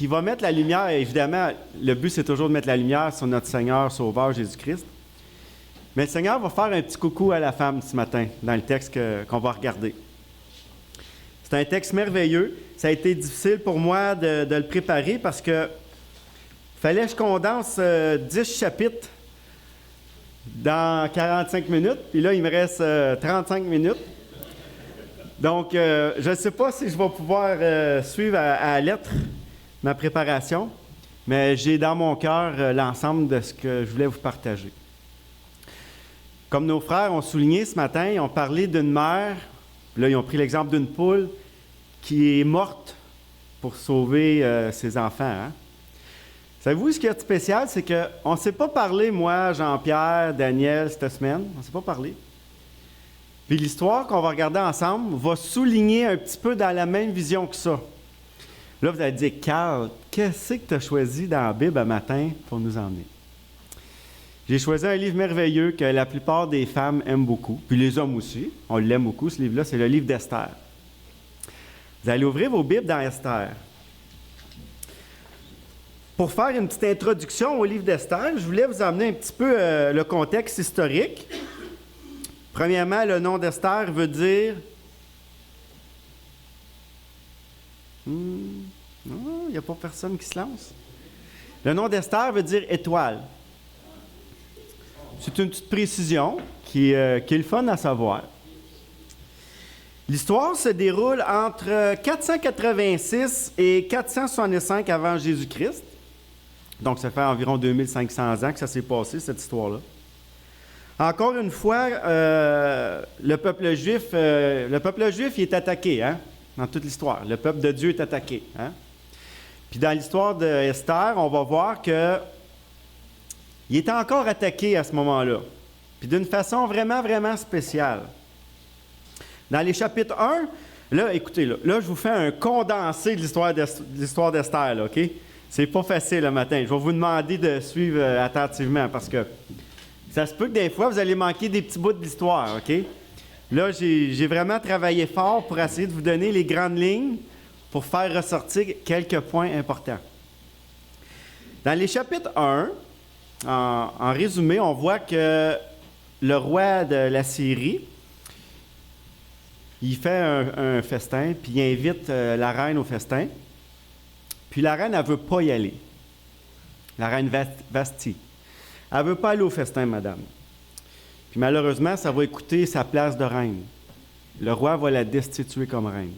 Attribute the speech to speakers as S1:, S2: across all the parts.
S1: qui va mettre la lumière. Évidemment, le but, c'est toujours de mettre la lumière sur notre Seigneur Sauveur Jésus-Christ. Mais le Seigneur va faire un petit coucou à la femme ce matin, dans le texte qu'on va regarder. C'est un texte merveilleux. Ça a été difficile pour moi de le préparer parce que fallait que je condense 10 chapitres dans 45 minutes. Puis là, il me reste 35 minutes. Donc, je ne sais pas si je vais pouvoir suivre à la lettre ma préparation, mais j'ai dans mon cœur l'ensemble de ce que je voulais vous partager. Comme nos frères ont souligné ce matin, ils ont parlé d'une mère, là ils ont pris l'exemple d'une poule qui est morte pour sauver ses enfants. Hein? Savez-vous ce qui est spécial, c'est qu'on ne s'est pas parlé, moi, Jean-Pierre, Daniel, cette semaine, on ne s'est pas parlé. Puis l'histoire qu'on va regarder ensemble va souligner un petit peu dans la même vision que ça. Là, vous allez dire, Carl, qu'est-ce que tu as choisi dans la Bible un matin pour nous emmener? J'ai choisi un livre merveilleux que la plupart des femmes aiment beaucoup, puis les hommes aussi. On l'aime beaucoup, ce livre-là, c'est le livre d'Esther. Vous allez ouvrir vos Bibles dans Esther. Pour faire une petite introduction au livre d'Esther, je voulais vous emmener un petit peu le contexte historique. Premièrement, le nom d'Esther veut dire... Non, il n'y a pas personne qui se lance. Le nom d'Esther veut dire étoile. C'est une petite précision qui est le fun à savoir. L'histoire se déroule entre 486 et 465 avant Jésus-Christ. Donc, ça fait environ 2500 ans que ça s'est passé, cette histoire-là. Encore une fois, le peuple juif il est attaqué, hein, dans toute l'histoire. Le peuple de Dieu est attaqué. Hein? Puis dans l'histoire d'Esther, on va voir que il était encore attaqué à ce moment-là. Puis d'une façon vraiment, vraiment spéciale. Dans les chapitres 1, là, écoutez, là, je vous fais un condensé de l'histoire d'Esther, là, OK? C'est pas facile le matin. Je vais vous demander de suivre attentivement parce que ça se peut que des fois, vous allez manquer des petits bouts de l'histoire, OK? Là, j'ai vraiment travaillé fort pour essayer de vous donner les grandes lignes pour faire ressortir quelques points importants. Dans les chapitres 1, en résumé, on voit que le roi de la Syrie, il fait un festin, puis il invite la reine au festin. Puis la reine, elle ne veut pas y aller. La reine Vashti. Elle ne veut pas aller au festin, madame. Puis malheureusement, ça va coûter sa place de reine. Le roi va la destituer comme reine.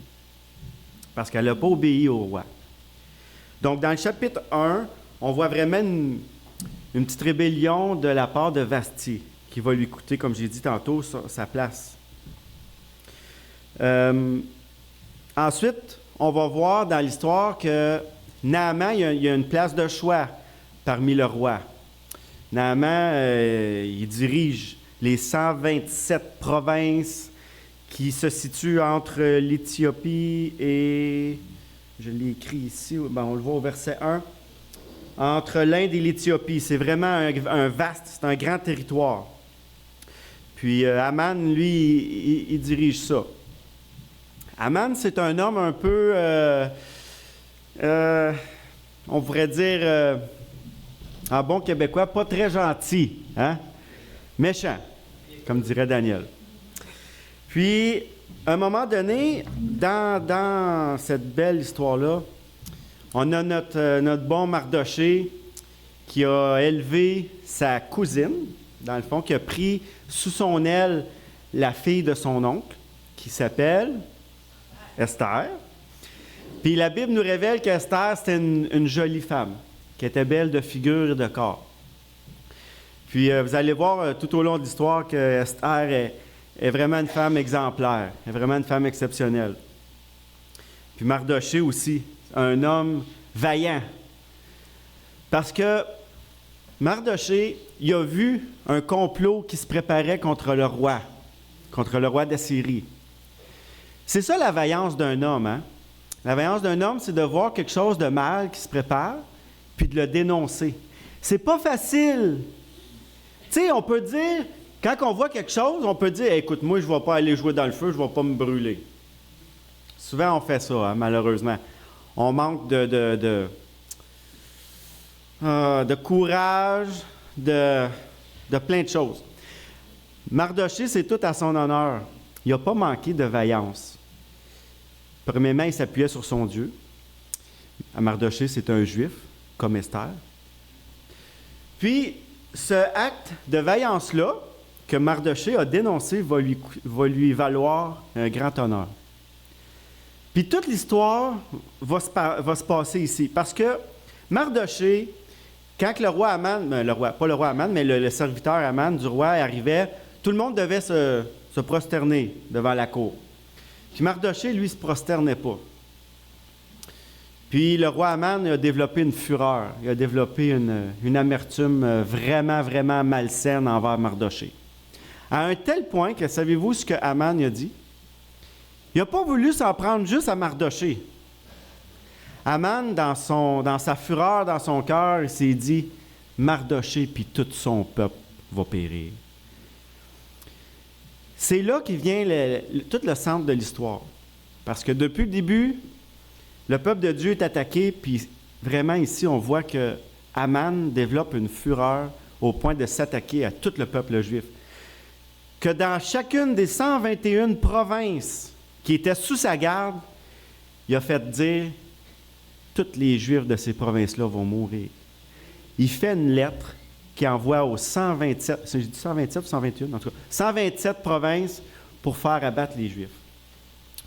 S1: Parce qu'elle n'a pas obéi au roi. Donc, dans le chapitre 1, on voit vraiment une petite rébellion de la part de Vashti, qui va lui coûter, comme j'ai dit tantôt, sa place. Ensuite, on va voir dans l'histoire que Naaman, il y a une place de choix parmi le roi. Naaman, il dirige les 127 provinces qui se situent entre l'Éthiopie et, je l'ai écrit ici, on le voit au verset 1, entre l'Inde et l'Éthiopie. C'est vraiment un vaste, c'est un grand territoire. Puis Aman, lui, il dirige ça. Aman, c'est un homme un peu, on pourrait dire, en bon québécois, pas très gentil, hein? Méchant, comme dirait Daniel. Puis, à un moment donné, dans cette belle histoire-là, on a notre bon Mardoché qui a élevé sa cousine, dans le fond, qui a pris sous son aile la fille de son oncle, qui s'appelle Esther. Puis la Bible nous révèle qu'Esther, c'était une jolie femme, qui était belle de figure et de corps. Puis vous allez voir tout au long de l'histoire que Esther est vraiment une femme exemplaire, est vraiment une femme exceptionnelle. Puis Mardoché aussi, un homme vaillant. Parce que Mardoché, il a vu un complot qui se préparait contre le roi d'Assyrie. C'est ça la vaillance d'un homme, hein? La vaillance d'un homme, c'est de voir quelque chose de mal qui se prépare, puis de le dénoncer. C'est pas facile. Tu sais, on peut dire, quand on voit quelque chose, on peut dire, écoute, moi, je ne vais pas aller jouer dans le feu, je ne vais pas me brûler. Souvent, on fait ça, hein, malheureusement. On manque de de courage, de plein de choses. Mardochée, c'est tout à son honneur. Il n'a pas manqué de vaillance. Premièrement, il s'appuyait sur son Dieu. Mardochée, c'est un juif, comme Esther. Puis, ce acte de vaillance-là, que Mardochée a dénoncé, va lui valoir un grand honneur. Puis toute l'histoire va se passer ici. Parce que Mardochée, quand le roi Aman, pas le roi Aman, mais le serviteur Aman du roi arrivait, tout le monde devait se prosterner devant la cour. Puis Mardochée, lui, ne se prosternait pas. Puis le roi Aman a développé une fureur, il a développé une amertume vraiment, vraiment malsaine envers Mardochée. À un tel point que, savez-vous ce que Aman a dit? Il n'a pas voulu s'en prendre juste à Mardochée. Aman, dans sa fureur, dans son cœur, il s'est dit, Mardochée puis tout son peuple va périr. C'est là qu'il vient tout le centre de l'histoire. Parce que depuis le début, le peuple de Dieu est attaqué, puis vraiment ici, on voit que Aman développe une fureur au point de s'attaquer à tout le peuple juif. Que dans chacune des 121 provinces qui étaient sous sa garde, il a fait dire tous les Juifs de ces provinces-là vont mourir. Il fait une lettre qu'il envoie aux 127, j'ai dit 127 ou 121, en tout cas, 127 provinces pour faire abattre les Juifs.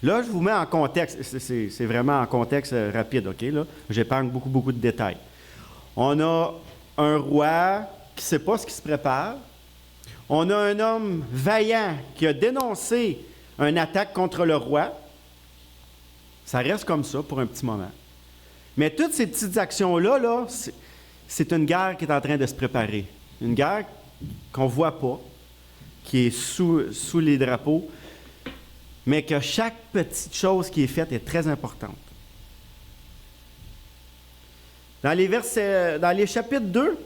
S1: Là, je vous mets en contexte, c'est vraiment en contexte rapide, OK? Là, j'épargne beaucoup, beaucoup de détails. On a un roi qui ne sait pas ce qui se prépare. On a un homme vaillant qui a dénoncé une attaque contre le roi. Ça reste comme ça pour un petit moment. Mais toutes ces petites actions-là, c'est une guerre qui est en train de se préparer. Une guerre qu'on ne voit pas, qui est sous les drapeaux, mais que chaque petite chose qui est faite est très importante. Dans les chapitres 2,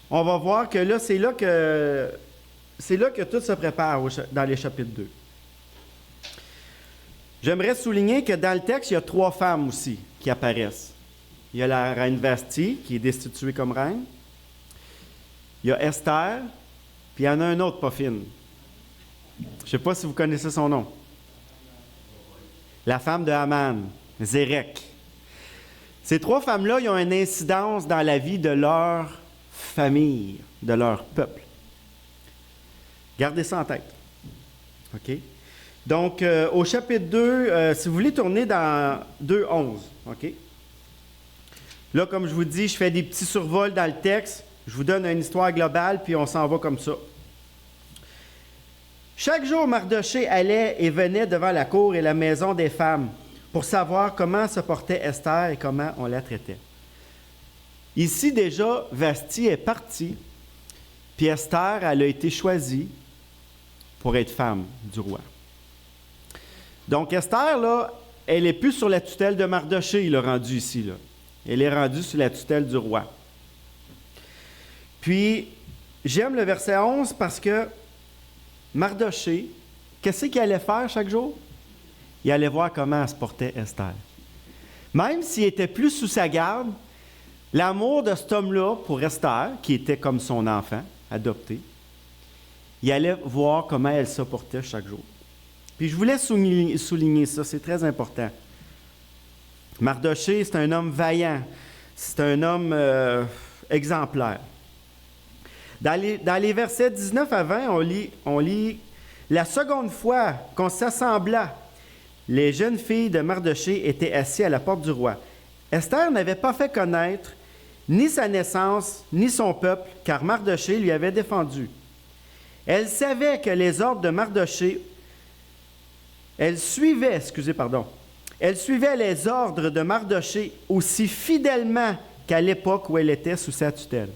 S1: on va voir que là, c'est là que tout se prépare dans les chapitres 2. J'aimerais souligner que dans le texte, il y a 3 femmes aussi qui apparaissent. Il y a la reine Vasti, qui est destituée comme reine. Il y a Esther, puis il y en a un autre pas fine. Je ne sais pas si vous connaissez son nom. La femme de Haman, Zérek. Ces 3 femmes-là, ils ont une incidence dans la vie de leur famille, de leur peuple. Gardez ça en tête. OK? Donc, au chapitre 2, si vous voulez tourner dans 2.11, OK? Là, comme je vous dis, je fais des petits survols dans le texte. Je vous donne une histoire globale, puis on s'en va comme ça. Chaque jour, Mardochée allait et venait devant la cour et la maison des femmes pour savoir comment se portait Esther et comment on la traitait. Ici, déjà, Vasti est partie, puis Esther, elle a été choisie pour être femme du roi. Donc, Esther, là, elle n'est plus sur la tutelle de Mardochée, il l'a rendue ici, là. Elle est rendue sous la tutelle du roi. Puis, j'aime le verset 11 parce que Mardochée, qu'est-ce qu'il allait faire chaque jour? Il allait voir comment se portait Esther. Même s'il était plus sous sa garde, l'amour de cet homme-là pour Esther, qui était comme son enfant, adopté, il allait voir comment elle se portait chaque jour. Puis je voulais souligner ça, c'est très important. Mardochée, c'est un homme vaillant, c'est un homme exemplaire. Dans les versets 19 à 20, on lit « La seconde fois qu'on s'assembla, les jeunes filles de Mardochée étaient assises à la porte du roi. Esther n'avait pas fait connaître ni sa naissance, ni son peuple, car Mardochée lui avait défendu. Elle savait que les ordres de Mardochée, elle suivait les ordres de Mardochée aussi fidèlement qu'à l'époque où elle était sous sa tutelle. »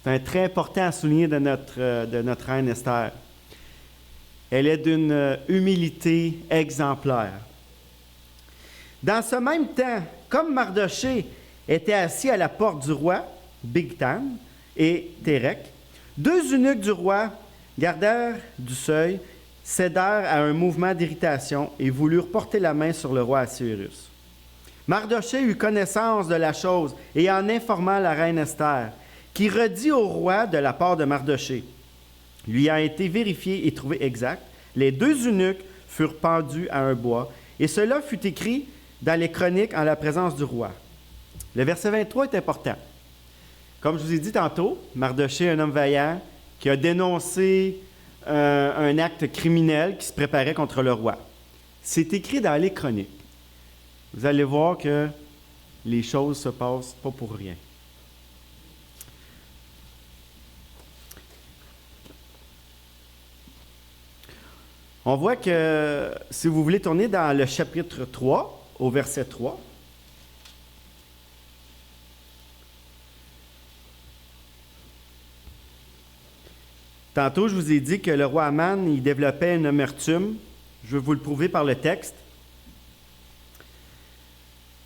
S1: C'est très important à souligner de notre reine Esther. Elle est d'une humilité exemplaire. Dans ce même temps, comme Mardochée était assis à la porte du roi, Bigtan et Térec, 2 eunuques du roi, gardèrent du seuil, cédèrent à un mouvement d'irritation et voulurent porter la main sur le roi Assuérus. Mardochée eut connaissance de la chose et en informa la reine Esther, qui redit au roi de la part de Mardochée. Lui a été vérifié et trouvé exact. Les 2 eunuques furent pendus à un bois, et cela fut écrit dans les chroniques en la présence du roi. Le verset 23 est important. Comme je vous ai dit tantôt, Mardochée, un homme vaillant, qui a dénoncé un acte criminel qui se préparait contre le roi. C'est écrit dans les chroniques. Vous allez voir que les choses ne se passent pas pour rien. On voit que, si vous voulez tourner dans le chapitre 3, au verset 3, tantôt, je vous ai dit que le roi Aman, il développait une amertume. Je vais vous le prouver par le texte.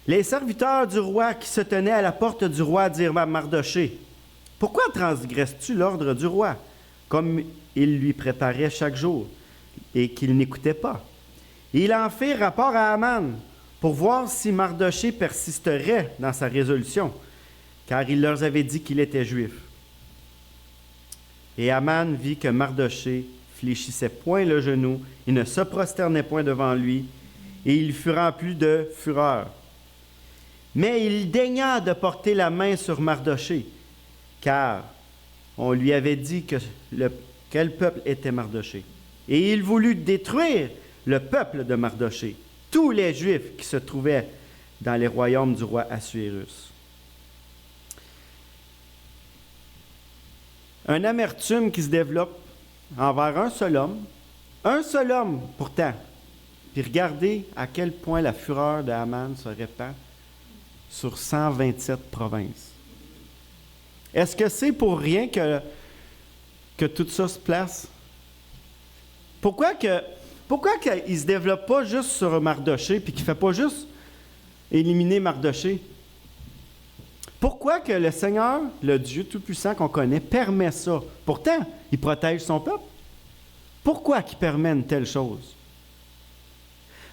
S1: Les serviteurs du roi qui se tenaient à la porte du roi dirent à Mardochée, « Pourquoi transgresses-tu l'ordre du roi, comme il lui préparait chaque jour, et qu'il n'écoutait pas? » Il en fit rapport à Aman pour voir si Mardochée persisterait dans sa résolution, car il leur avait dit qu'il était juif. Et Aman vit que Mardochée fléchissait point le genou et ne se prosternait point devant lui, et il fut rempli de fureur. Mais il daigna de porter la main sur Mardochée, car on lui avait dit quel peuple était Mardochée. Et il voulut détruire le peuple de Mardochée, tous les Juifs qui se trouvaient dans les royaumes du roi Assuérus. Un amertume qui se développe envers un seul homme pourtant. Puis regardez à quel point la fureur de Haman se répand sur 127 provinces. Est-ce que c'est pour rien que tout ça se place? Pourquoi qu'il ne se développe pas juste sur Mardochée puis qu'il ne fait pas juste éliminer Mardochée? Pourquoi que le Seigneur, le Dieu Tout-Puissant qu'on connaît, permet ça? Pourtant, il protège son peuple. Pourquoi qu'il permet une telle chose?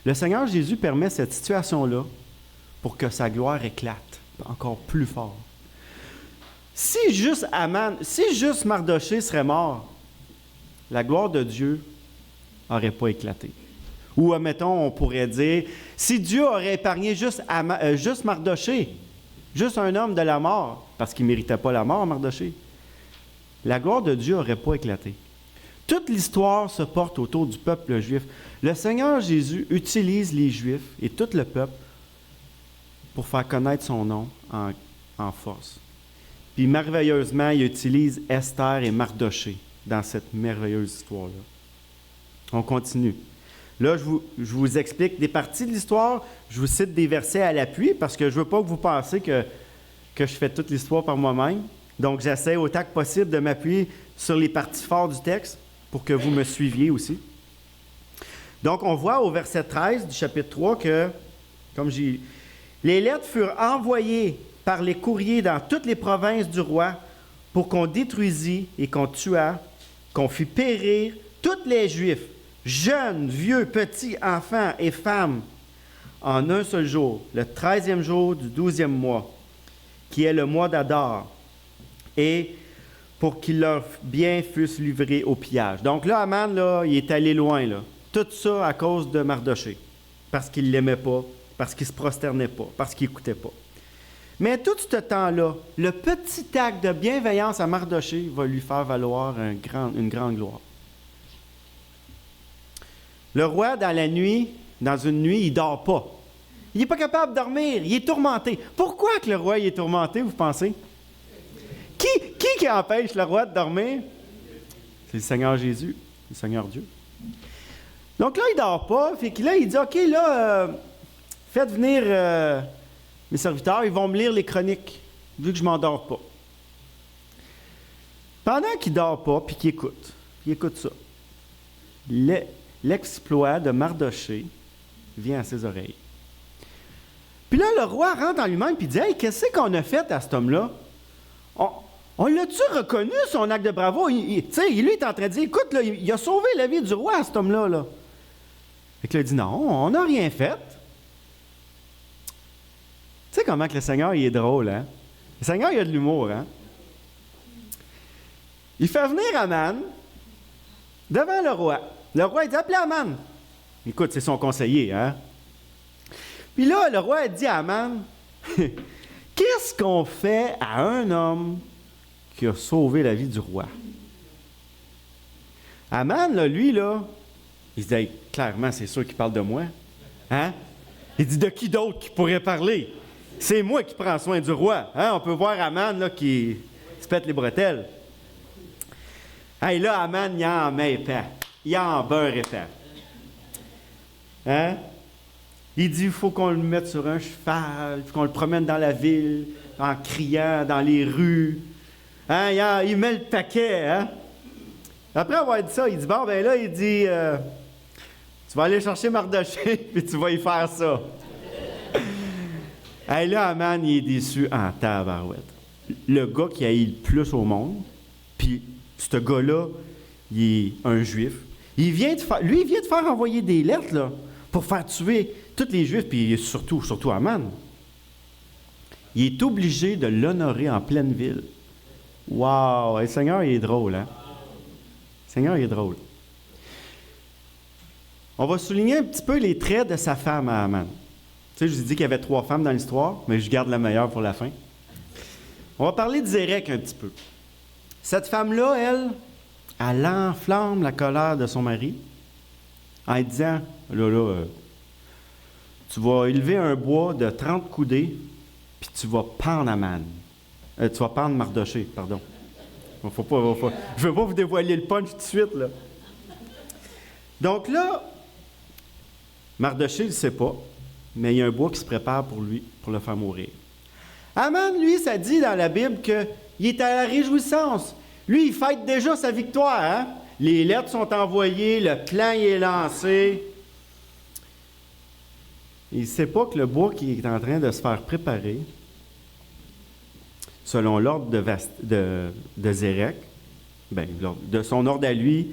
S1: Le Seigneur Jésus permet cette situation-là pour que sa gloire éclate encore plus fort. Si juste Mardochée serait mort, la gloire de Dieu n'aurait pas éclaté. Ou, admettons, on pourrait dire, si Dieu aurait épargné juste Mardochée, juste un homme de la mort, parce qu'il ne méritait pas la mort, Mardochée, la gloire de Dieu n'aurait pas éclaté. Toute l'histoire se porte autour du peuple juif. Le Seigneur Jésus utilise les Juifs et tout le peuple pour faire connaître son nom en force. Puis merveilleusement, il utilise Esther et Mardochée dans cette merveilleuse histoire-là. On continue. Là, je vous explique des parties de l'histoire. Je vous cite des versets à l'appui parce que je ne veux pas que vous pensiez que je fais toute l'histoire par moi-même. Donc, j'essaie autant que possible de m'appuyer sur les parties fortes du texte pour que vous me suiviez aussi. Donc, on voit au verset 13 du chapitre 3 que, les lettres furent envoyées par les courriers dans toutes les provinces du roi pour qu'on détruisît et qu'on tuât, qu'on fît périr tous les Juifs, jeunes, vieux, petits, enfants et femmes, en un seul jour, le 13e jour du 12e mois, qui est le mois d'Adar, et pour qu'ils leurs biens fussent livrés au pillage. Donc là, Haman, là, il est allé loin, là. Tout ça à cause de Mardochée, parce qu'il ne l'aimait pas, parce qu'il ne se prosternait pas, parce qu'il n'écoutait pas. Mais tout ce temps-là, le petit acte de bienveillance à Mardochée va lui faire valoir une grande gloire. Le roi, dans une nuit, il ne dort pas. Il n'est pas capable de dormir, il est tourmenté. Pourquoi que le roi il est tourmenté, vous pensez? Qui empêche le roi de dormir? C'est le Seigneur Jésus, le Seigneur Dieu. Donc là, il ne dort pas, fait que là, il dit, OK, là, faites venir mes serviteurs, ils vont me lire les chroniques, vu que je ne m'endors pas. Pendant qu'il ne dort pas, puis qu'il écoute ça, l'exploit de Mardochée vient à ses oreilles. Puis là, le roi rentre en lui-même et dit, « Hey, qu'est-ce qu'on a fait à cet homme-là? On l'a-tu reconnu, son acte de bravo? Lui, il est en train de dire, écoute, là, il a sauvé la vie du roi, cet homme-là. Là. » Fait que là, il dit, « Non, on n'a rien fait. » Tu sais comment que le Seigneur, il est drôle, hein? Le Seigneur, il a de l'humour, hein? Il fait venir Aman devant le roi. Le roi, il dit, appelez Aman. Écoute, c'est son conseiller, hein? Puis là, le roi, il dit à Aman, qu'est-ce qu'on fait à un homme qui a sauvé la vie du roi? Aman, là, lui, là, il se dit, hey, clairement, c'est sûr qu'il parle de moi. Hein? Il dit, de qui d'autre qui pourrait parler? C'est moi qui prends soin du roi. Hein? On peut voir Aman, là, qui se pète les bretelles. Hey, là, Aman, il en met épais. Il en beurre épais. Hein? Il dit, il faut qu'on le mette sur un cheval, qu'on le promène dans la ville, en criant, dans les rues. Hein? Il met le paquet, hein? Après avoir dit ça, il dit, bon, ben là, il dit, tu vas aller chercher Mardoché, puis tu vas y faire ça. Hey, là, Aman, il est déçu en tabarouette. Le gars qui haït le plus au monde, puis ce gars-là, il est un juif. Lui, il vient de faire envoyer des lettres, là, pour faire tuer tous les Juifs, puis surtout Aman. Il est obligé de l'honorer en pleine ville. Wow! Le Seigneur, il est drôle, hein? Le Seigneur, il est drôle. On va souligner un petit peu les traits de sa femme à Aman. Tu sais, je vous ai dit qu'il y avait 3 femmes dans l'histoire, mais je garde la meilleure pour la fin. On va parler de Zérek un petit peu. Cette femme-là, elle enflamme la colère de son mari en lui disant, tu vas élever un bois de 30 coudées, puis tu vas pendre Aman. Tu vas pendre Mardoché, pardon. Je ne veux pas vous dévoiler le punch tout de suite, là. Donc là, Mardoché, il ne sait pas, mais il y a un bois qui se prépare pour lui, pour le faire mourir. Aman, lui, ça dit dans la Bible qu'il est à la réjouissance. Lui, il fête déjà sa victoire, hein? Les lettres sont envoyées, le plan est lancé. Il ne sait pas que le bois qui est en train de se faire préparer, selon l'ordre de Zérek, de son ordre à lui,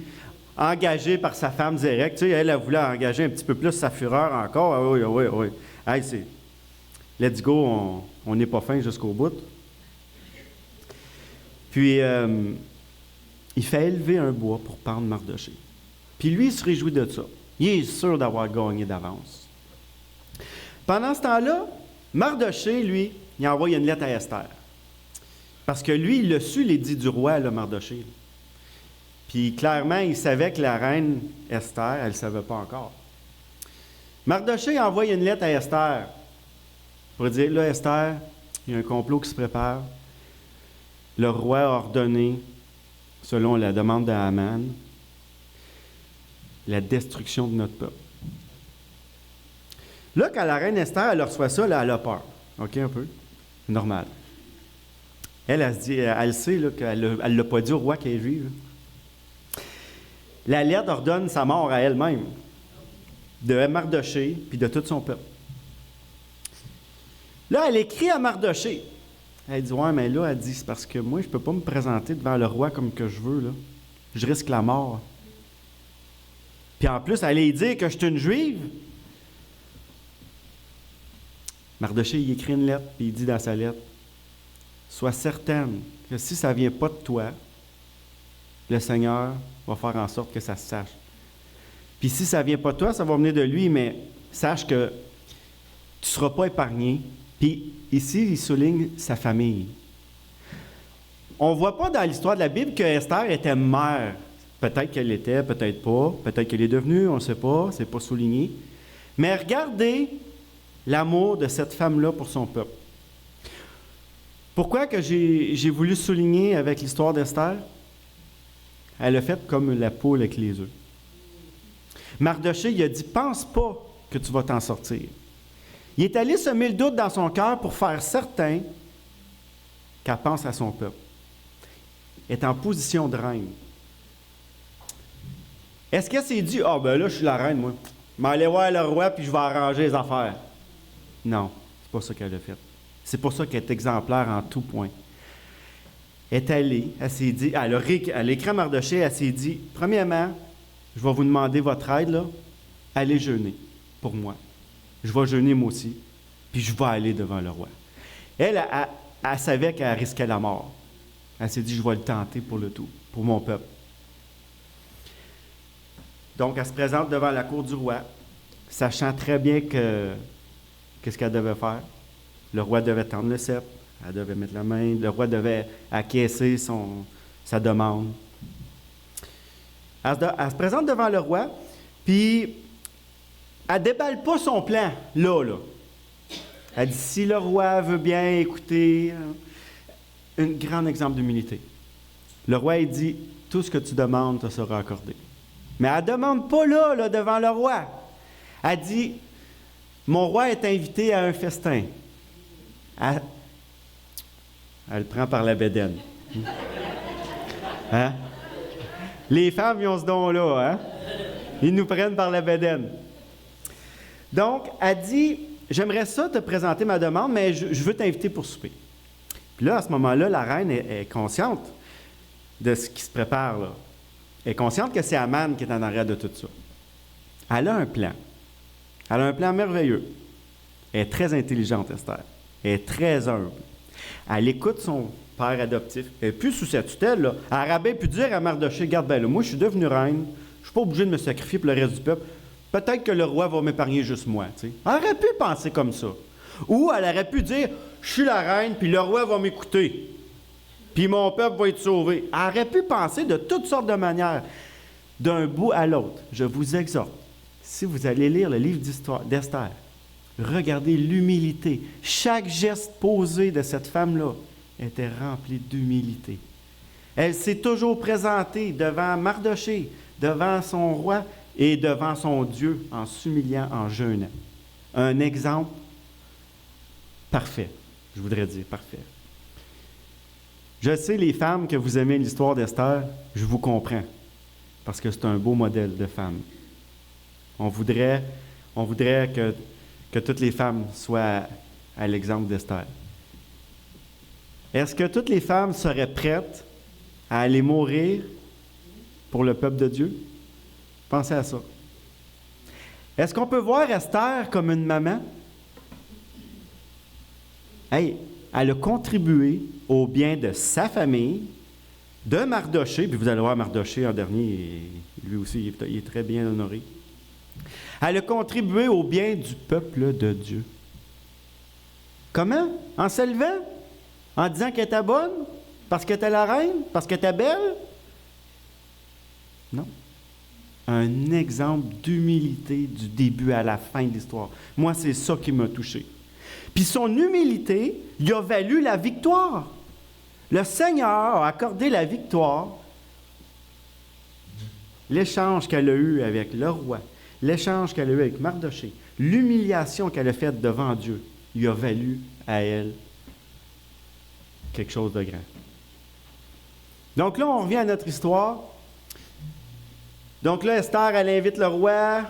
S1: engagé par sa femme Zérek. Tu sais, elle voulu engager un petit peu plus sa fureur encore. Ah oui. Hey, let's go, on n'est pas fin jusqu'au bout. Puis, il fait élever un bois pour pendre Mardoché. Puis lui, il se réjouit de ça. Il est sûr d'avoir gagné d'avance. Pendant ce temps-là, Mardoché, lui, il envoie une lettre à Esther. Parce que lui, il a su l'édit du roi, là, Mardoché. Puis clairement, il savait que la reine Esther, elle ne savait pas encore. Mardoché envoie une lettre à Esther pour dire, là, Esther, il y a un complot qui se prépare. Le roi a ordonné, selon la demande d'Aman, la destruction de notre peuple. Là, quand la reine Esther, elle reçoit ça, là, elle a peur. OK, un peu? Normal. Elle se dit, elle sait là, qu'elle ne l'a pas dit au roi qu'elle est juive. La lettre ordonne sa mort à elle-même, de Mardoché, puis de tout son peuple. Là, elle écrit à Mardoché. Elle dit, ouais, mais là, elle dit, c'est parce que moi, je ne peux pas me présenter devant le roi comme que je veux, là. Je risque la mort. Puis en plus, elle allait dire que je suis une juive. Mardoché, il écrit une lettre, puis il dit dans sa lettre, sois certaine que si ça ne vient pas de toi, le Seigneur va faire en sorte que ça se sache. Puis si ça ne vient pas de toi, ça va venir de lui, mais sache que tu ne seras pas épargné. Puis ici, il souligne sa famille. On ne voit pas dans l'histoire de la Bible que Esther était mère. Peut-être qu'elle l'était, peut-être pas. Peut-être qu'elle est devenue, on ne sait pas, c'est pas souligné. Mais regardez l'amour de cette femme-là pour son peuple. Pourquoi que j'ai voulu souligner avec l'histoire d'Esther? Elle a fait comme la poule avec les œufs. Mardoché, il a dit, pense pas que tu vas t'en sortir. Il est allé semer le doute dans son cœur pour faire certain qu'elle pense à son peuple. Elle est en position de reine. Est-ce qu'elle s'est dit, ah ben là, je suis la reine, moi. Je vais aller voir le roi puis je vais arranger les affaires. Non, c'est pas ça qu'elle a fait. C'est pour ça qu'elle est exemplaire en tout point. Elle est allée, elle s'est dit, elle a écrit à Mardoché, elle s'est dit, premièrement, je vais vous demander votre aide, là. Allez jeûner pour moi. Je vais jeûner moi aussi. Puis puis je vais aller devant le roi. Elle savait qu'elle risquait la mort. Elle s'est dit, je vais le tenter pour le tout, pour mon peuple. Donc, elle se présente devant la cour du roi, sachant très bien qu'est-ce qu'elle devait faire. Le roi devait tendre le sceptre, elle devait mettre la main, le roi devait acquiescer sa demande. Elle se présente devant le roi, puis elle ne déballe pas son plan, là. Elle dit, si le roi veut bien écouter, un grand exemple d'humilité. Le roi, il dit, tout ce que tu demandes te sera accordé. Mais elle ne demande pas là, devant le roi. Elle dit, mon roi est invité à un festin. Elle le prend par la bédaine. Hein? Les femmes, ils ont ce don-là, hein? Ils nous prennent par la bédaine. Donc, elle dit, j'aimerais ça te présenter ma demande, mais je veux t'inviter pour souper. Puis là, à ce moment-là, la reine est consciente de ce qui se prépare, là. Elle est consciente que c'est Aman qui est en arrière de tout ça. Elle a un plan. Elle a un plan merveilleux. Elle est très intelligente, Esther. Elle est très humble. Elle écoute son père adoptif. Elle n'est plus sous sa tutelle, là. Elle aurait bien pu dire à Mardochée, regarde, ben là, moi, je suis devenue reine. Je ne suis pas obligée de me sacrifier pour le reste du peuple. Peut-être que le roi va m'épargner juste moi. T'sais. Elle aurait pu penser comme ça. Ou elle aurait pu dire, je suis la reine, puis le roi va m'écouter. Puis mon peuple va être sauvé. Elle aurait pu penser de toutes sortes de manières, d'un bout à l'autre. Je vous exhorte, si vous allez lire le livre d'Esther, regardez l'humilité. Chaque geste posé de cette femme-là était rempli d'humilité. Elle s'est toujours présentée devant Mardochée, devant son roi et devant son Dieu, en s'humiliant, en jeûnant. Un exemple parfait, je voudrais dire parfait. Je sais, les femmes, que vous aimez l'histoire d'Esther, je vous comprends, parce que c'est un beau modèle de femme. On voudrait que toutes les femmes soient à l'exemple d'Esther. Est-ce que toutes les femmes seraient prêtes à aller mourir pour le peuple de Dieu? Pensez à ça. Est-ce qu'on peut voir Esther comme une maman? Hey, elle a contribué au bien de sa famille, de Mardochée, puis vous allez voir Mardochée en dernier, lui aussi, il est très bien honoré. Elle a contribué au bien du peuple de Dieu. Comment? En s'élevant? En disant qu'elle était bonne? Parce qu'elle était la reine? Parce qu'elle était belle? Non. Un exemple d'humilité du début à la fin de l'histoire. Moi, c'est ça qui m'a touché. Puis son humilité lui a valu la victoire. Le Seigneur a accordé la victoire. L'échange qu'elle a eu avec le roi, l'échange qu'elle a eu avec Mardochée, l'humiliation qu'elle a faite devant Dieu, lui a valu à elle quelque chose de grand. Donc là, on revient à notre histoire. Donc là, Esther, elle invite le roi,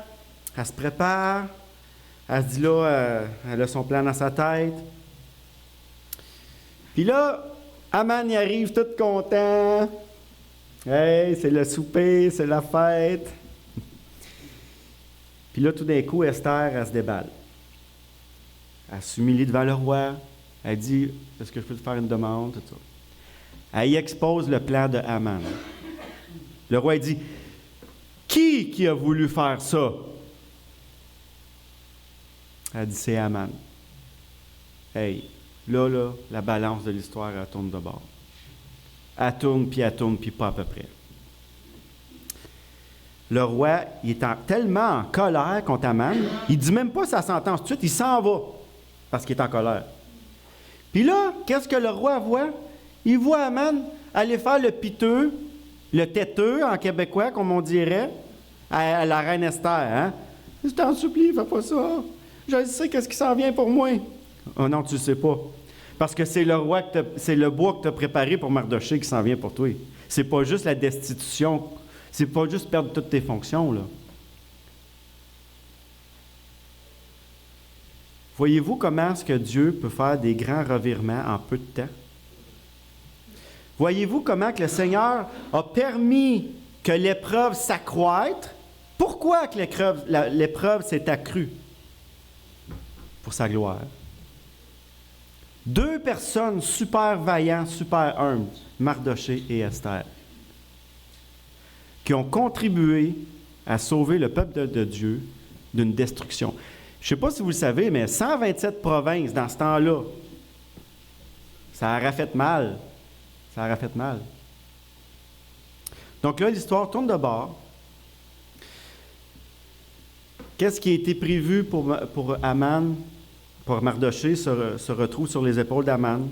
S1: elle se prépare, elle se dit là, elle a son plan dans sa tête. Puis là, Aman y arrive tout content. Hey, c'est le souper, c'est la fête. Puis là, tout d'un coup, Esther, elle se déballe. Elle s'humilie devant le roi. Elle dit, est-ce que je peux te faire une demande? Tout ça. Elle y expose le plan de Aman. Le roi, il dit, qui a voulu faire ça? Elle dit, c'est Aman. Hey, là, la balance de l'histoire, elle tourne de bord. Elle tourne, puis pas à peu près. Le roi, il est tellement en colère contre Aman, il ne dit même pas sa sentence tout de suite, il s'en va, parce qu'il est en colère. Puis là, qu'est-ce que le roi voit? Il voit Aman aller faire le piteux, le têteux en québécois, comme on dirait, à la reine Esther. Hein? Je t'en supplie, fais pas ça. Je sais qu'est-ce qui s'en vient pour moi. Oh non, tu ne sais pas. Parce que c'est le bois que tu as préparé pour Mardochée qui s'en vient pour toi. C'est pas juste la destitution. C'est pas juste perdre toutes tes fonctions, là. Voyez-vous comment est-ce que Dieu peut faire des grands revirements en peu de temps? Voyez-vous comment que le Seigneur a permis que l'épreuve s'accroître? Pourquoi que l'épreuve s'est accrue? Pour sa gloire. Deux personnes super vaillantes, super humbles, Mardochée et Esther, qui ont contribué à sauver le peuple de Dieu d'une destruction. Je ne sais pas si vous le savez, mais 127 provinces dans ce temps-là, ça aurait fait mal. Ça aurait fait mal. Donc là, l'histoire tourne de bord. Qu'est-ce qui a été prévu pour Aman, pour Mardochée, se retrouve sur les épaules d'Aman.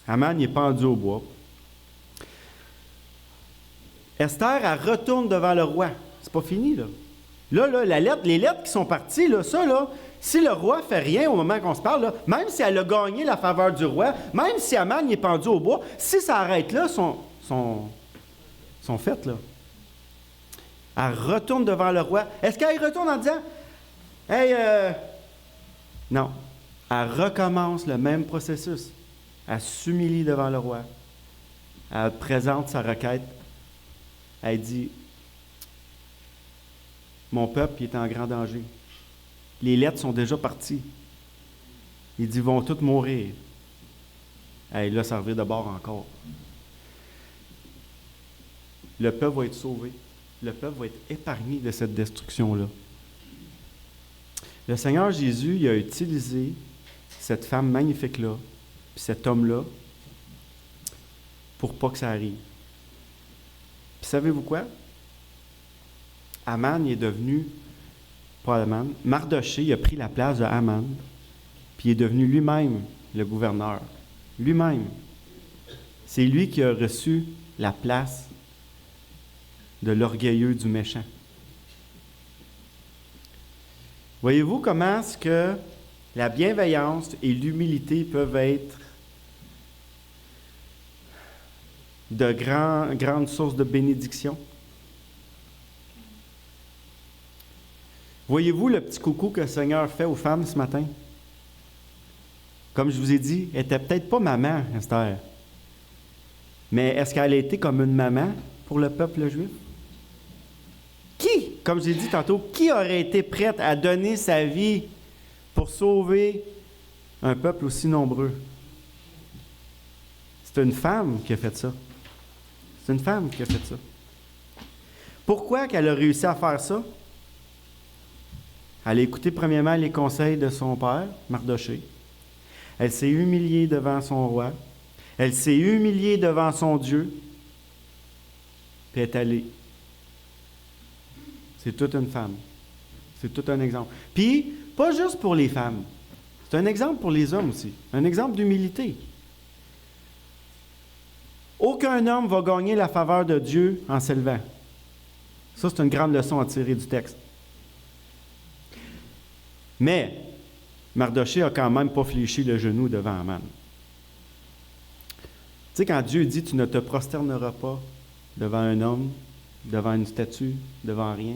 S1: Aman, il est pendu au bois. Esther, elle retourne devant le roi. C'est pas fini, là. Là, les lettres qui sont parties, là, ça, là, si le roi fait rien au moment qu'on se parle, là, même si elle a gagné la faveur du roi, même si Aman il est pendu au bois, si ça arrête là, sont faites, là. Elle retourne devant le roi. Est-ce qu'elle retourne en disant « Hey, non. Elle recommence le même processus. Elle s'humilie devant le roi. Elle présente sa requête. Elle dit « Mon peuple est en grand danger. Les lettres sont déjà parties. Il dit, ils vont tous mourir. » Hey, là, ça revient de bord encore. Le peuple va être sauvé. Le peuple va être épargné de cette destruction-là. Le Seigneur Jésus, il a utilisé cette femme magnifique-là, puis cet homme-là, pour pas que ça arrive. Puis savez-vous quoi? Aman il est devenu, pas Aman, Mardochée, il a pris la place de Aman, puis il est devenu lui-même le gouverneur. Lui-même. C'est lui qui a reçu la place de l'orgueilleux du méchant. Voyez-vous comment est-ce que la bienveillance et l'humilité peuvent être de grandes sources de bénédiction? Voyez-vous le petit coucou que le Seigneur fait aux femmes ce matin? Comme je vous ai dit, elle n'était peut-être pas maman, Esther. Mais est-ce qu'elle a été comme une maman pour le peuple juif? Qui, comme j'ai dit tantôt, qui aurait été prête à donner sa vie pour sauver un peuple aussi nombreux? C'est une femme qui a fait ça. C'est une femme qui a fait ça. Pourquoi qu'elle a réussi à faire ça? Elle a écouté premièrement les conseils de son père, Mardochée. Elle s'est humiliée devant son roi. Elle s'est humiliée devant son Dieu. Puis elle est allée. C'est toute une femme. C'est tout un exemple. Puis, pas juste pour les femmes. C'est un exemple pour les hommes aussi. Un exemple d'humilité. Aucun homme va gagner la faveur de Dieu en s'élevant. Ça, c'est une grande leçon à tirer du texte. Mais, Mardochée n'a quand même pas fléchi le genou devant Aman. Tu sais, quand Dieu dit « Tu ne te prosterneras pas devant un homme, devant une statue, devant rien »,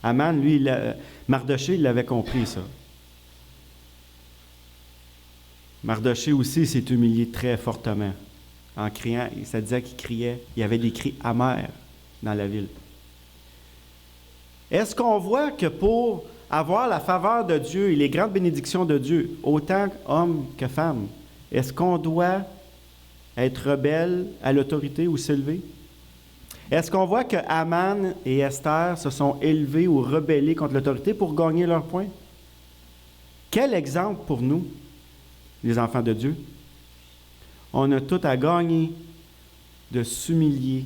S1: Aman, lui, Mardochée, il l'avait compris, ça. Mardochée aussi s'est humilié très fortement. En criant, ça disait qu'il criait, il y avait des cris amers dans la ville. Est-ce qu'on voit que pour avoir la faveur de Dieu et les grandes bénédictions de Dieu, autant hommes que femmes, est-ce qu'on doit être rebelle à l'autorité ou s'élever? Est-ce qu'on voit que Aman et Esther se sont élevés ou rebellés contre l'autorité pour gagner leur point? Quel exemple pour nous, les enfants de Dieu? On a tout à gagner de s'humilier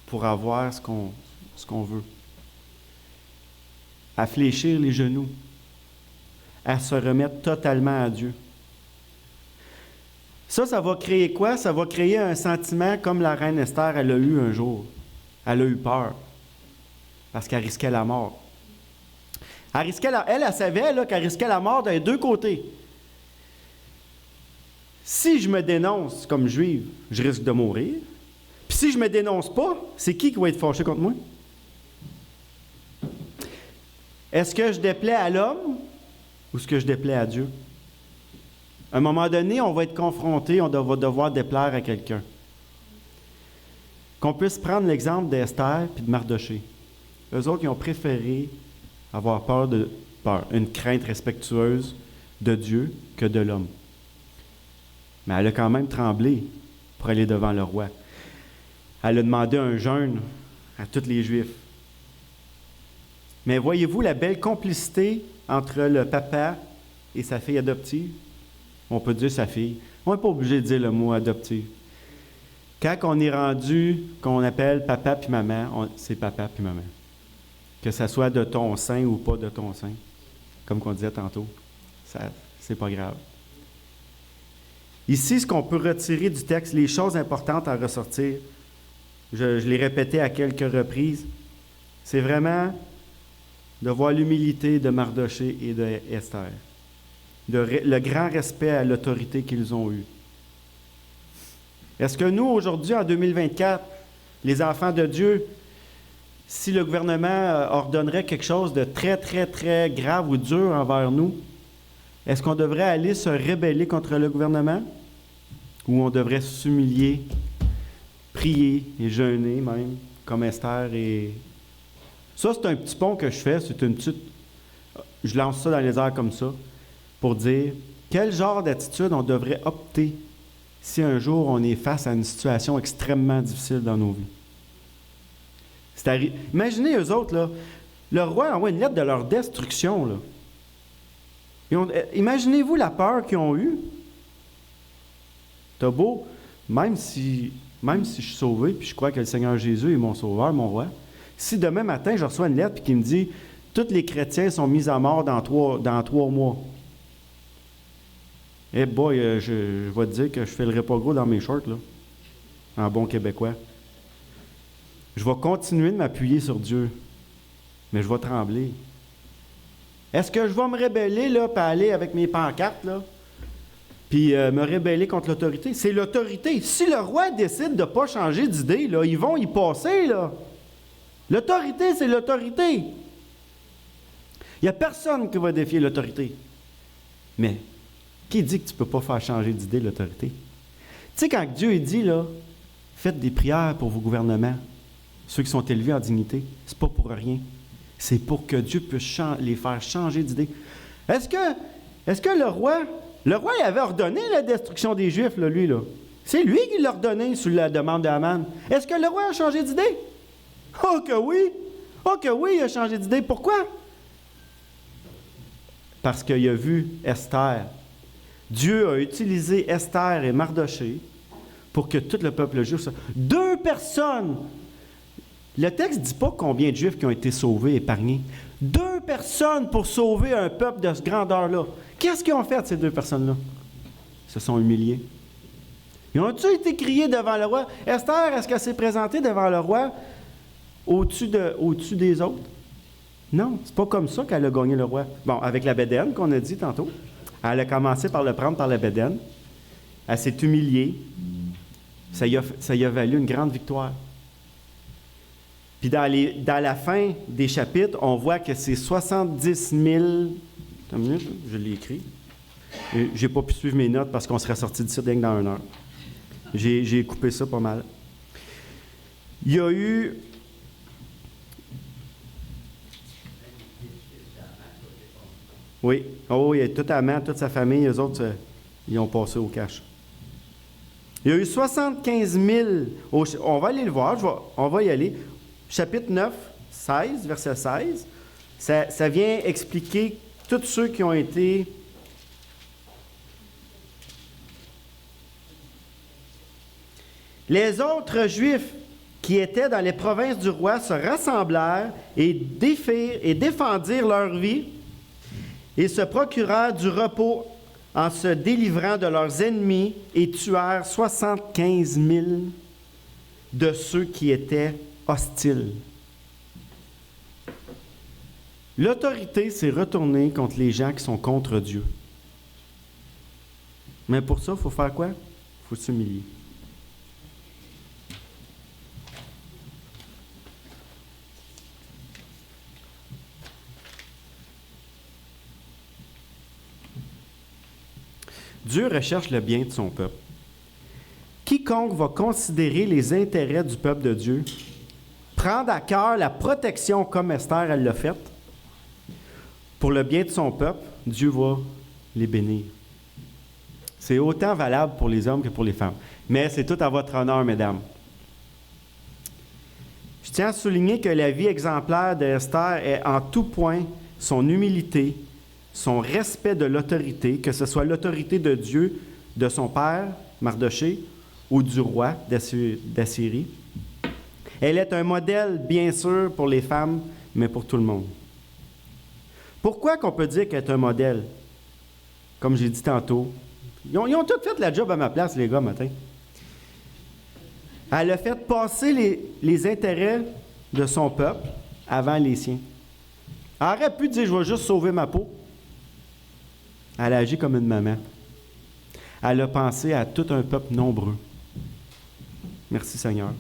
S1: pour avoir ce qu'on veut. À fléchir les genoux, à se remettre totalement à Dieu. Ça va créer quoi? Ça va créer un sentiment comme la reine Esther, elle a eu un jour. Elle a eu peur parce qu'elle risquait la mort. Elle savait là, qu'elle risquait la mort des deux côtés. Si je me dénonce comme juive, je risque de mourir. Puis si je ne me dénonce pas, c'est qui va être fâché contre moi? Est-ce que je déplais à l'homme ou est-ce que je déplais à Dieu? À un moment donné, on va être confronté, on va devoir déplaire à quelqu'un. Qu'on puisse prendre l'exemple d'Esther et de Mardochée. Eux autres, ils ont préféré avoir une crainte respectueuse de Dieu que de l'homme. Mais elle a quand même tremblé pour aller devant le roi. Elle a demandé un jeûne à tous les Juifs. Mais voyez-vous la belle complicité entre le papa et sa fille adoptive? On peut dire sa fille. On n'est pas obligé de dire le mot adoptive. Quand on est rendu, qu'on appelle papa puis maman, c'est papa puis maman. Que ça soit de ton sein ou pas de ton sein, comme on disait tantôt, c'est pas grave. Ici, ce qu'on peut retirer du texte, les choses importantes à ressortir, je l'ai répété à quelques reprises, c'est vraiment de voir l'humilité de Mardoché et de Esther, le grand respect à l'autorité qu'ils ont eue. Est-ce que nous, aujourd'hui, en 2024, les enfants de Dieu, si le gouvernement ordonnerait quelque chose de très, très, très grave ou dur envers nous, est-ce qu'on devrait aller se rebeller contre le gouvernement? Ou on devrait s'humilier, prier et jeûner même, comme Esther et... Ça, c'est un petit pont que je fais, c'est une petite... Je lance ça dans les airs comme ça, pour dire quel genre d'attitude on devrait opter si un jour on est face à une situation extrêmement difficile dans nos vies. Imaginez eux autres, là, le roi envoie une lettre de leur destruction. Là. Imaginez-vous la peur qu'ils ont eue. T'as beau, même si je suis sauvé, puis je crois que le Seigneur Jésus est mon sauveur, mon roi, si demain matin je reçois une lettre qui me dit « Tous les chrétiens sont mis à mort dans 3 mois », eh boy, je vais te dire que je ne filerai pas gros dans mes shorts, là, en bon québécois. Je vais continuer de m'appuyer sur Dieu, mais je vais trembler. Est-ce que je vais me rébeller, là, puis aller avec mes pancartes, là, puis me rébeller contre l'autorité? C'est l'autorité. Si le roi décide de ne pas changer d'idée, là, ils vont y passer, là. L'autorité, c'est l'autorité. Il n'y a personne qui va défier l'autorité. Mais qui dit que tu ne peux pas faire changer d'idée l'autorité? Tu sais, quand Dieu dit, là, faites des prières pour vos gouvernements, ceux qui sont élevés en dignité, c'est pas pour rien. C'est pour que Dieu puisse les faire changer d'idée. Est-ce que le roi il avait ordonné la destruction des Juifs, là, lui, là? C'est lui qui l'a ordonné sous la demande d'Aman. Est-ce que le roi a changé d'idée? Oh que oui! Oh que oui, il a changé d'idée. Pourquoi? Parce qu'il a vu Esther. Dieu a utilisé Esther et Mardoché pour que tout le peuple juif... 2 personnes! Le texte ne dit pas combien de Juifs qui ont été sauvés, épargnés. 2 personnes pour sauver un peuple de ce grandeur-là. Qu'est-ce qu'ils ont fait, ces 2 personnes-là? Ils se sont humiliés. Ils ont-ils été criés devant le roi? Esther, est-ce qu'elle s'est présentée devant le roi au-dessus des autres? Non, c'est pas comme ça qu'elle a gagné le roi. Bon, avec la bédaine qu'on a dit tantôt, elle a commencé par le prendre par la bédaine. Elle s'est humiliée. Ça y a valu une grande victoire. Puis dans la fin des chapitres, on voit que c'est 70 000... Attends une minute, je l'ai écrit. Je n'ai pas pu suivre mes notes parce qu'on serait sorti d'ici rien que dans 1 heure. J'ai coupé ça pas mal. Il y a eu... Oui. Oh oui, tout Aman, toute sa famille, eux autres, ils ont passé au cash. Il y a eu 75 000... On va aller le voir, on va y aller. Chapitre 9, 16, verset 16, ça vient expliquer tous ceux qui ont été... Les autres Juifs qui étaient dans les provinces du roi se rassemblèrent et défendirent leur vie et se procurèrent du repos en se délivrant de leurs ennemis et tuèrent 75 000 de ceux qui étaient hostiles. L'autorité s'est retournée contre les gens qui sont contre Dieu. Mais pour ça, il faut faire quoi? Il faut s'humilier. Dieu recherche le bien de son peuple. Quiconque va considérer les intérêts du peuple de Dieu, prendre à cœur la protection comme Esther, elle l'a faite, pour le bien de son peuple, Dieu va les bénir. C'est autant valable pour les hommes que pour les femmes. Mais c'est tout à votre honneur, mesdames. Je tiens à souligner que la vie exemplaire d'Esther est en tout point son humilité, son respect de l'autorité, que ce soit l'autorité de Dieu, de son père, Mardochée, ou du roi d'Assyrie. Elle est un modèle, bien sûr, pour les femmes, mais pour tout le monde. Pourquoi qu'on peut dire qu'elle est un modèle? Comme j'ai dit tantôt, ils ont tous fait la job à ma place, les gars, matin. Elle a fait passer les intérêts de son peuple avant les siens. Elle aurait pu dire, je vais juste sauver ma peau. Elle a agi comme une maman. Elle a pensé à tout un peuple nombreux. Merci Seigneur.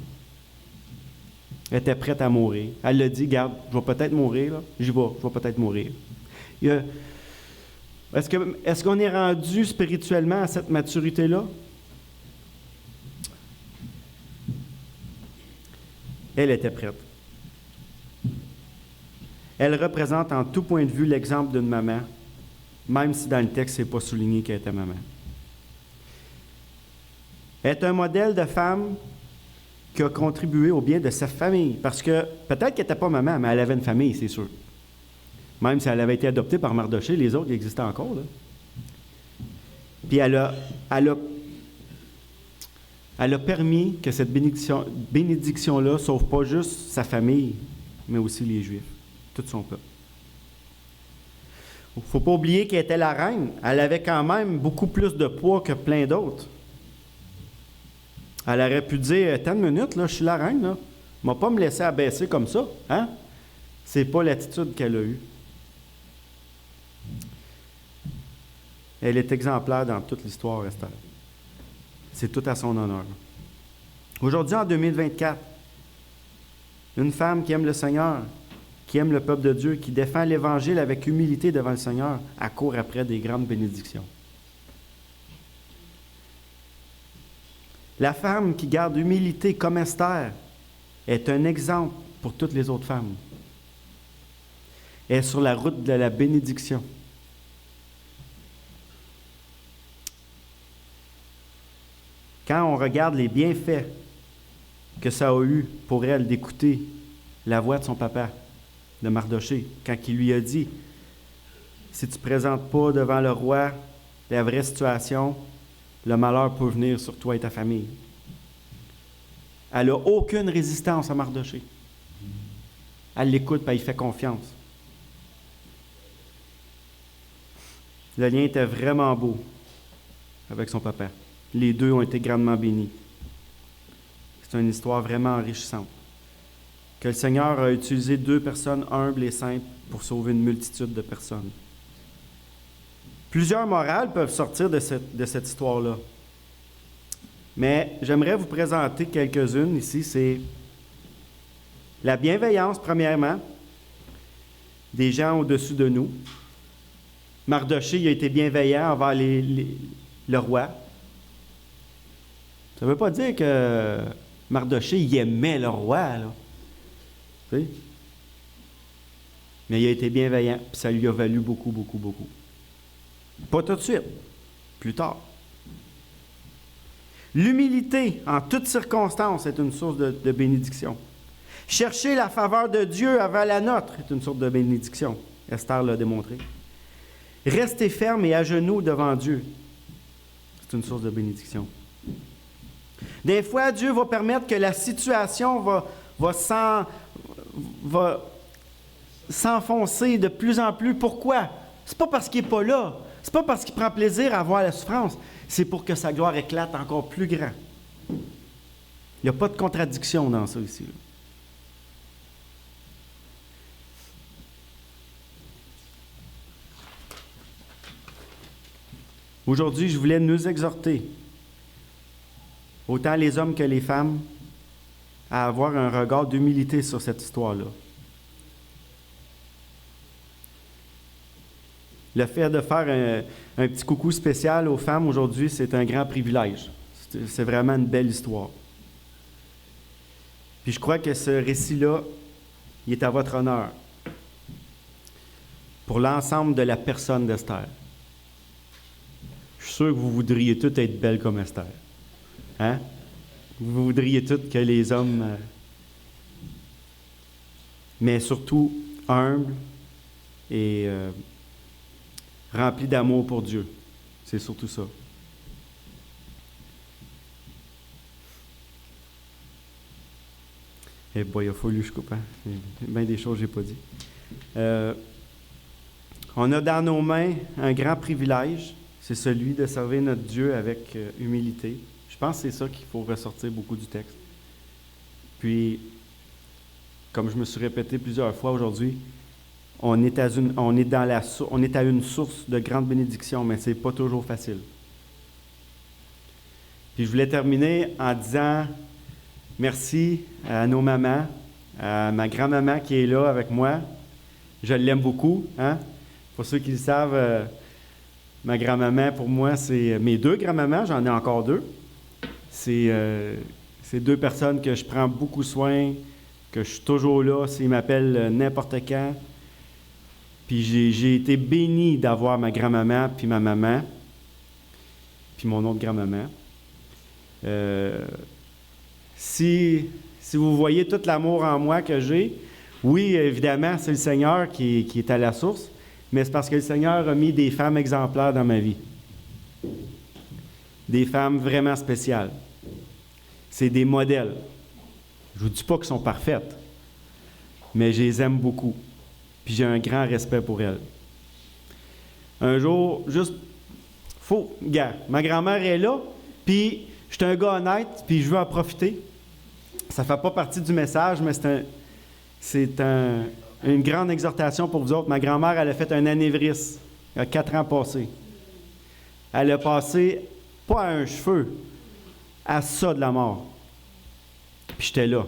S1: Elle était prête à mourir. Elle l'a dit, garde, je vais peut-être mourir, là. Je vais peut-être mourir. Est-ce qu'on est rendu spirituellement à cette maturité-là? Elle était prête. Elle représente en tout point de vue l'exemple d'une maman, même si dans le texte, ce n'est pas souligné qu'elle était maman. Elle est un modèle de femme qui a contribué au bien de sa famille. Parce que peut-être qu'elle n'était pas maman, mais elle avait une famille, c'est sûr. Même si elle avait été adoptée par Mardochée, les autres existaient encore, là. Puis elle a permis que cette bénédiction-là ne sauve pas juste sa famille, mais aussi les Juifs, tout son peuple. Il ne faut pas oublier qu'elle était la reine. Elle avait quand même beaucoup plus de poids que plein d'autres. Elle aurait pu dire, « Attends une minute, là, je suis la reine, là. Ne m'a pas me laisser abaisser comme ça. » Hein? Ce n'est pas l'attitude qu'elle a eue. Elle est exemplaire dans toute l'histoire, Esther. C'est tout à son honneur. Aujourd'hui, en 2024, une femme qui aime le Seigneur, qui aime le peuple de Dieu, qui défend l'Évangile avec humilité devant le Seigneur, elle court après des grandes bénédictions. La femme qui garde humilité comme Esther est un exemple pour toutes les autres femmes. Elle est sur la route de la bénédiction. Quand on regarde les bienfaits que ça a eu pour elle d'écouter la voix de son papa, de Mardochée, quand il lui a dit « Si tu ne présentes pas devant le roi la vraie situation, le malheur peut venir sur toi et ta famille. » Elle n'a aucune résistance à Mardochée. Elle l'écoute et elle y fait confiance. Le lien était vraiment beau avec son papa. Les deux ont été grandement bénis. C'est une histoire vraiment enrichissante. Que le Seigneur a utilisé deux personnes humbles et simples pour sauver une multitude de personnes. Plusieurs morales peuvent sortir de cette histoire-là. Mais j'aimerais vous présenter quelques-unes ici. C'est la bienveillance, premièrement, des gens au-dessus de nous. Mardochée a été bienveillant envers le roi. Ça ne veut pas dire que Mardochée il aimait le roi, là. Tu sais? Mais il a été bienveillant, puis ça lui a valu beaucoup, beaucoup, beaucoup. Pas tout de suite, plus tard. L'humilité, en toutes circonstances, est une source de bénédiction. Chercher la faveur de Dieu avant la nôtre est une source de bénédiction. Esther l'a démontré. Rester ferme et à genoux devant Dieu, c'est une source de bénédiction. Des fois, Dieu va permettre que la situation va s'enfoncer de plus en plus. Pourquoi? Ce n'est pas parce qu'il n'est pas là. Ce n'est pas parce qu'il prend plaisir à voir la souffrance. C'est pour que sa gloire éclate encore plus grand. Il n'y a pas de contradiction dans ça ici. Aujourd'hui, je voulais nous exhorter, autant les hommes que les femmes, à avoir un regard d'humilité sur cette histoire-là. Le fait de faire un petit coucou spécial aux femmes aujourd'hui, c'est un grand privilège. C'est vraiment une belle histoire. Puis je crois que ce récit-là, il est à votre honneur pour l'ensemble de la personne d'Esther. Je suis sûr que vous voudriez tous être belles comme Esther. Hein? Vous voudriez tous que les hommes... mais surtout humbles et remplis d'amour pour Dieu. C'est surtout ça. Eh boy, il a fallu que je coupe. Hein? Il y a bien des choses que je n'ai pas dit. On a dans nos mains un grand privilège, c'est celui de servir notre Dieu avec humilité. Je pense que c'est ça qu'il faut ressortir beaucoup du texte. Puis, comme je me suis répété plusieurs fois aujourd'hui, on est à une source de grande bénédiction, mais ce n'est pas toujours facile. Puis je voulais terminer en disant merci à nos mamans, à ma grand-maman qui est là avec moi. Je l'aime beaucoup. Hein? Pour ceux qui le savent, ma grand-maman, pour moi, c'est mes deux grand-mamans, j'en ai encore deux. C'est deux personnes que je prends beaucoup soin, que je suis toujours là, s'ils m'appellent n'importe quand. Puis j'ai été béni d'avoir ma grand-maman, puis ma maman, puis mon autre grand-maman. Si vous voyez tout l'amour en moi que j'ai, oui, évidemment, c'est le Seigneur qui est à la source, mais c'est parce que le Seigneur a mis des femmes exemplaires dans ma vie. Des femmes vraiment spéciales. C'est des modèles. Je ne vous dis pas qu'elles sont parfaites, mais je les aime beaucoup. Puis j'ai un grand respect pour elles. Un jour, ma grand-mère est là, puis je suis un gars honnête, puis je veux en profiter. Ça ne fait pas partie du message, mais c'est une grande exhortation pour vous autres. Ma grand-mère, elle a fait un anévrisme il y a 4 ans passés. Elle a passé, pas à un cheveu, à ça de la mort. Puis j'étais là.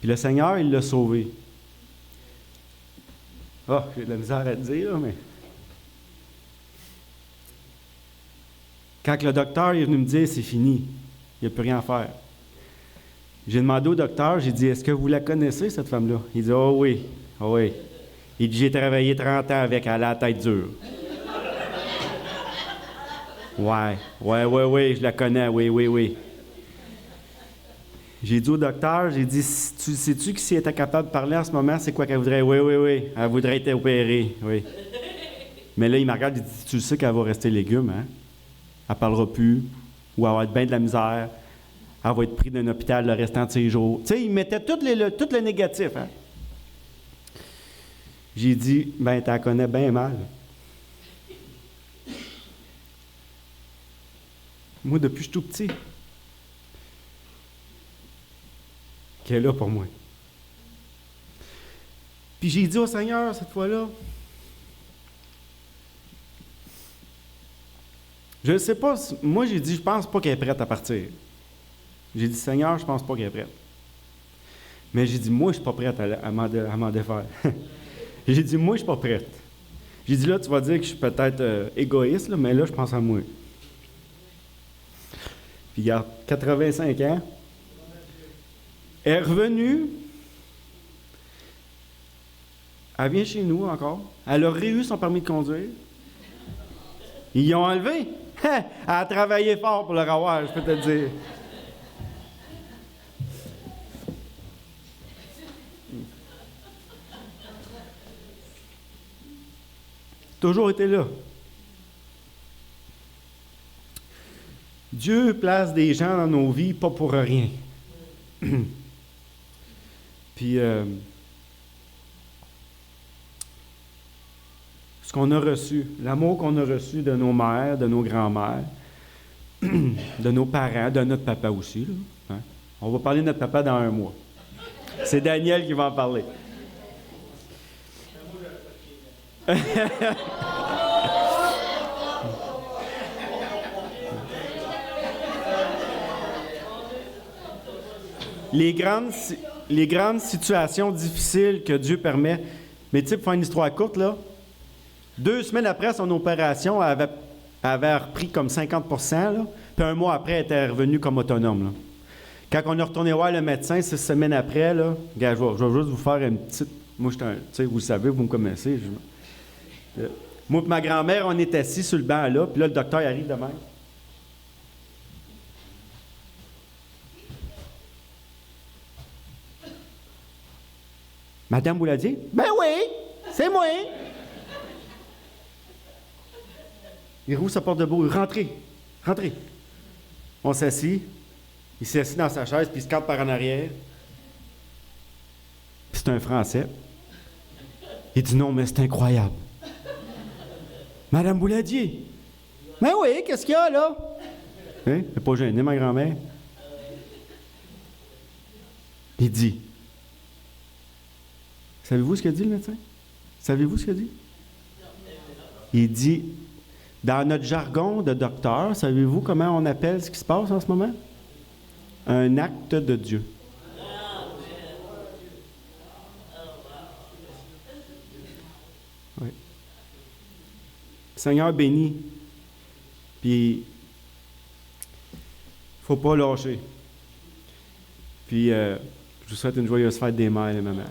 S1: Puis le Seigneur, il l'a sauvée. Ah, j'ai de la misère à te dire, là, mais... Quand le docteur est venu me dire « c'est fini, il n'y a plus rien à faire », j'ai demandé au docteur, j'ai dit « est-ce que vous la connaissez, cette femme-là? » Il dit « oh oui, oh oui. » Il dit « j'ai travaillé 30 ans avec, elle a la tête dure. » Ouais, je la connais, oui. J'ai dit au docteur, j'ai dit, sais-tu que si elle était capable de parler en ce moment, c'est quoi qu'elle voudrait? Oui. Elle voudrait être opérée, oui. Mais là, il me regarde, il dit, tu sais qu'elle va rester légume, hein? Elle ne parlera plus, ou elle va être bien de la misère, elle va être prise d'un hôpital le restant de ses jours. Tu sais, il mettait tout le négatif, hein? J'ai dit, ben, tu la connais bien mal. Moi, depuis que je suis tout petit, qu'elle est là pour moi. Puis j'ai dit au Seigneur, cette fois-là, je ne sais pas, moi j'ai dit, je pense pas qu'elle est prête à partir. J'ai dit, Seigneur, je pense pas qu'elle est prête. Mais j'ai dit, moi, je suis pas prête à m'en défaire. J'ai dit, moi, je suis pas prête. J'ai dit, là, tu vas dire que je suis peut-être égoïste, là, mais là, je pense à moi. Puis il y a 85 ans, elle est revenue, elle vient chez nous encore, elle a réussi son permis de conduire, ils l'ont enlevé. Elle a travaillé fort pour le revoir, je peux te le dire. Toujours été là. Dieu place des gens dans nos vies, pas pour rien. Puis, ce qu'on a reçu, l'amour qu'on a reçu de nos mères, de nos grands-mères, de nos parents, de notre papa aussi. Là, hein? On va parler de notre papa dans 1 mois. C'est Daniel qui va en parler. Les grandes situations difficiles que Dieu permet. Mais tu sais, pour faire une histoire courte, là, 2 semaines après son opération, elle avait repris comme 50%, là, puis 1 mois après, elle était revenue comme autonome. Là. Quand on est retourné voir le médecin 6 semaines après, là, je vais juste vous faire une petite... Moi, tu sais, vous le savez, vous me connaissez. Moi et ma grand-mère, on est assis sur le banc là, puis là, le docteur il arrive de même. Madame Bouladier? Ben oui, c'est moi. Il roule sa porte de bourre. Rentrez, rentrez. On s'assit. Il s'est assis dans sa chaise, puis il se cadre par en arrière. Puis c'est un Français. Il dit non, mais c'est incroyable. Madame Bouladier. Ben oui, qu'est-ce qu'il y a là? Hein? Elle n'est pas gênée, ma grand-mère. Il dit. Savez-vous ce qu'a dit le médecin? Savez-vous ce qu'il a dit? Il dit, dans notre jargon de docteur, savez-vous comment on appelle ce qui se passe en ce moment? Un acte de Dieu. Oui. Seigneur béni. Puis, il ne faut pas lâcher. Puis, je vous souhaite une joyeuse fête des mères et des mamans.